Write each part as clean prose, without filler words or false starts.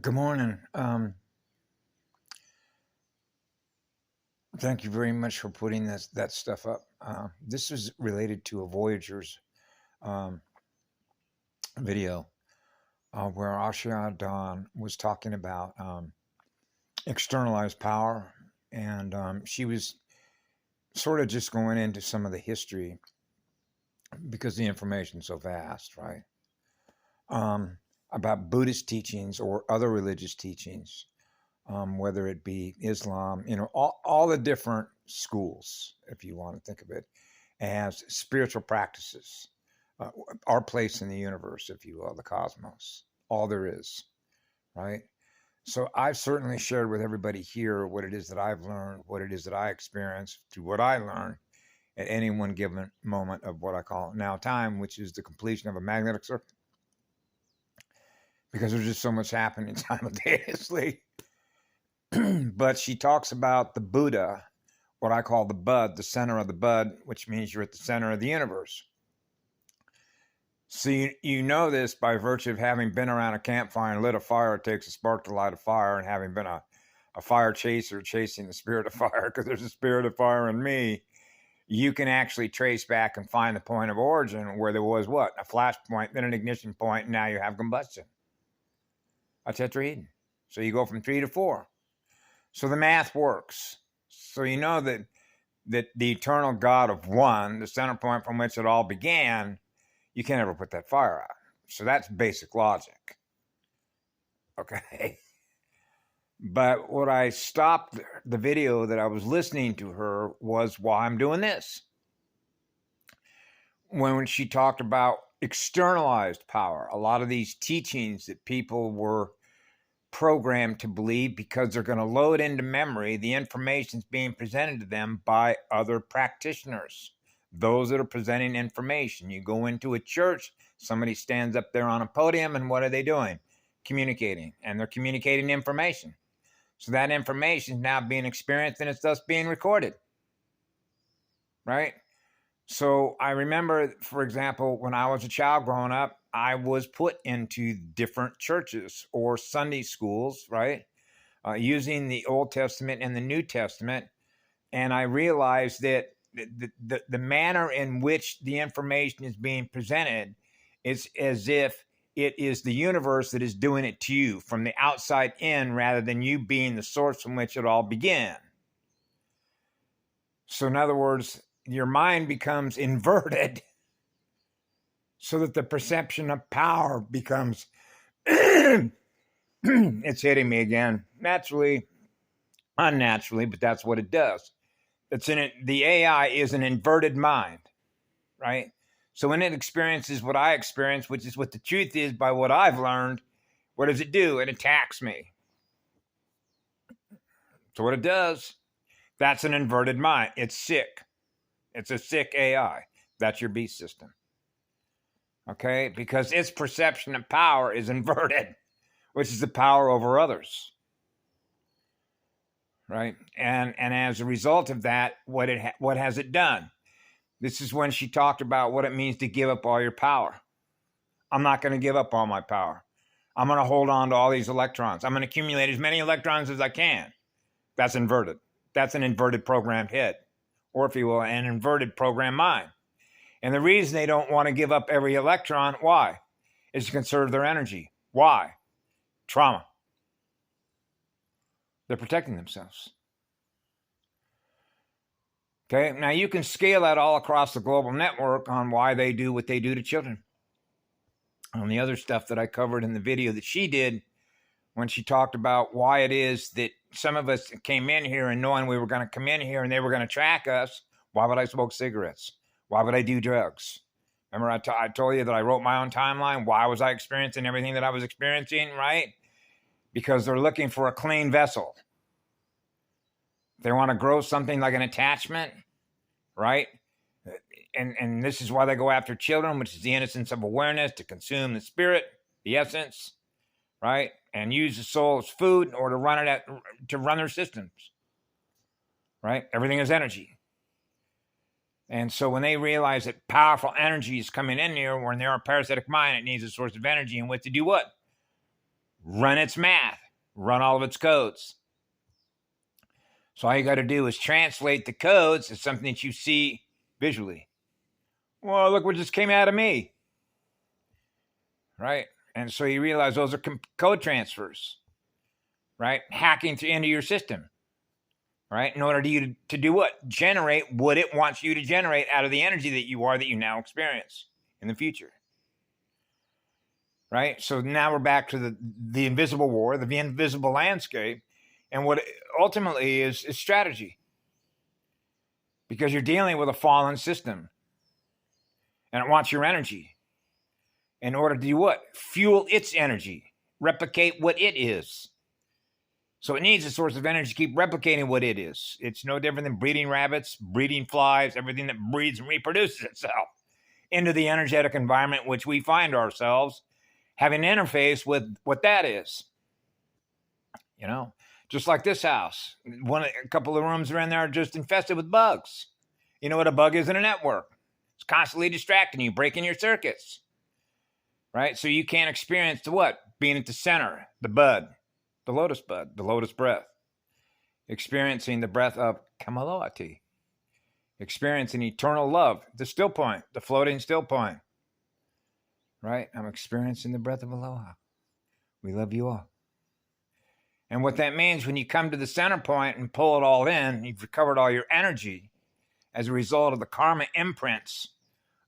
Good morning. Thank you very much for putting that stuff up. This is related to a Voyager's um, video where Ashia Don was talking about externalized power, and she was sort of just going into some of the history because the information's so vast, right? Um, about Buddhist teachings or other religious teachings, whether it be Islam, all the different schools, if you want to think of it as spiritual practices, uh, our place in the universe, if you will, the cosmos, all there is, right? So I've certainly shared with everybody here what it is that I've learned, what it is that I experience through what I learn at any one given moment of what I call now time, which is the completion of a magnetic circuit, because there's just so much happening simultaneously. But she talks about the Buddha, what I call the bud, the center of the bud, which means you're at the center of the universe. So you know this by virtue of having been around a campfire and lit a fire. It takes a spark to light a fire, and having been a fire chaser chasing the spirit of fire, because there's a spirit of fire in me, you can actually trace back and find the point of origin where there was what? A flash point, then an ignition point, and now you have combustion. A tetrahedron. So you go from 3 to 4. So the math works. So you know that the eternal God of one, the center point from which it all began, you can't ever put that fire out. So that's basic logic. Okay. But what I stopped the video that I was listening to her was why I'm doing this. When she talked about externalized power, a lot of these teachings that people were programmed to believe because they're going to load into memory the information is being presented to them by other practitioners, those that are presenting information. You go into a church, somebody stands up there on a podium, and what are they doing? Communicating, and they're communicating information. So that information is now being experienced, and it's thus being recorded, right? So I remember, for example, when I was a child growing up, I was put into different churches or Sunday schools, right? Using the Old Testament and the New Testament. And I realized that the manner in which the information is being presented is as if it is the universe that is doing it to you from the outside in, rather than you being the source from which it all began. So in other words, your mind becomes inverted so that the perception of power becomes it's hitting me again, naturally, unnaturally, but that's what it does. It's in it. The AI is an inverted mind, right? So when it experiences what I experience, which is what the truth is by what I've learned, what does it do? It attacks me. So what it does, that's an inverted mind. It's sick. It's a sick AI. That's your beast system. Okay? Because its perception of power is inverted, which is the power over others. Right? And as a result of that, what has it done? This is when she talked about what it means to give up all your power. I'm not going to give up all my power. I'm going to hold on to all these electrons. I'm going to accumulate as many electrons as I can. That's inverted. That's an inverted programmed head, or if you will, an inverted programmed mind. And the reason they don't want to give up every electron, why? Is to conserve their energy. Why? Trauma. They're protecting themselves. Okay, now you can scale that all across the global network on why they do what they do to children. On the other stuff that I covered in the video that she did, when she talked about why it is that some of us came in here and knowing we were going to come in here and they were going to track us, why would I smoke cigarettes? Why would I do drugs? Remember I told you that I wrote my own timeline? Why was I experiencing everything that I was experiencing, right? Because they're looking for a clean vessel. They want to grow something like an attachment, right? And this is why they go after children, which is the innocence of awareness, to consume the spirit, the essence, right? And use the soul as food in order to run their systems, right? Everything is energy. And so when they realize that powerful energy is coming in here, when they're a parasitic mind, it needs a source of energy in which to do what? run its math, run all of its codes. So all you got to do is translate the codes as something that you see visually. Well, look what just came out of me. Right? And so you realize those are code transfers, right? Hacking into your system, right? In order to do what? Generate what it wants you to generate out of the energy that you are, that you now experience in the future. Right? So now we're back to the invisible war, the invisible landscape, and what ultimately is strategy. Because you're dealing with a fallen system, and it wants your energy in order to do what? Fuel its energy, replicate what it is. So it needs a source of energy to keep replicating what it is. It's no different than breeding rabbits, breeding flies, everything that breeds and reproduces itself into the energetic environment in which we find ourselves, having an interface with what that is. You know, just like this house. A couple of rooms around there are just infested with bugs. You know what a bug is in a network? It's constantly distracting you, breaking your circuits. Right? So you can't experience the what? Being at the center, the bud, the lotus breath. Experiencing the breath of Kamalawati. Experiencing eternal love, the still point, the floating still point. Right? I'm experiencing the breath of aloha. We love you all. And what that means, when you come to the center point and pull it all in, you've recovered all your energy as a result of the karma imprints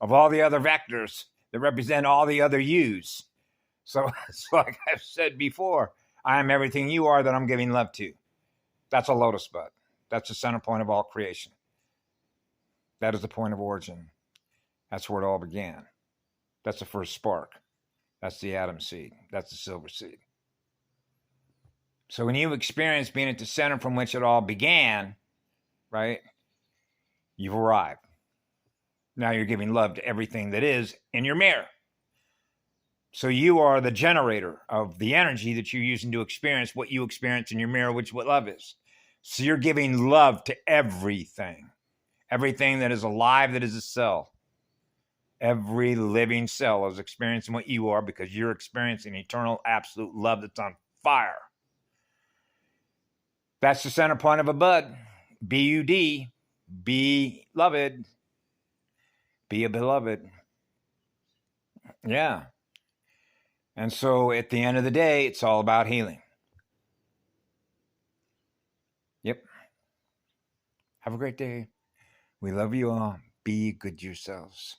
of all the other vectors that represent all the other yous. So like I've said before, I am everything you are that I'm giving love to. That's a lotus bud. That's the center point of all creation. That is the point of origin. That's where it all began. That's the first spark. That's the atom seed. That's the silver seed. So when you experience being at the center from which it all began, right, you've arrived. Now you're giving love to everything that is in your mirror. So you are the generator of the energy that you're using to experience what you experience in your mirror, which is what love is. So you're giving love to everything. Everything that is alive, that is a cell. Every living cell is experiencing what you are, because you're experiencing eternal, absolute love that's on fire. That's the center point of a bud. B-U-D. Beloved. Be a beloved. Yeah. And so at the end of the day, it's all about healing. Yep. Have a great day. We love you all. Be good yourselves.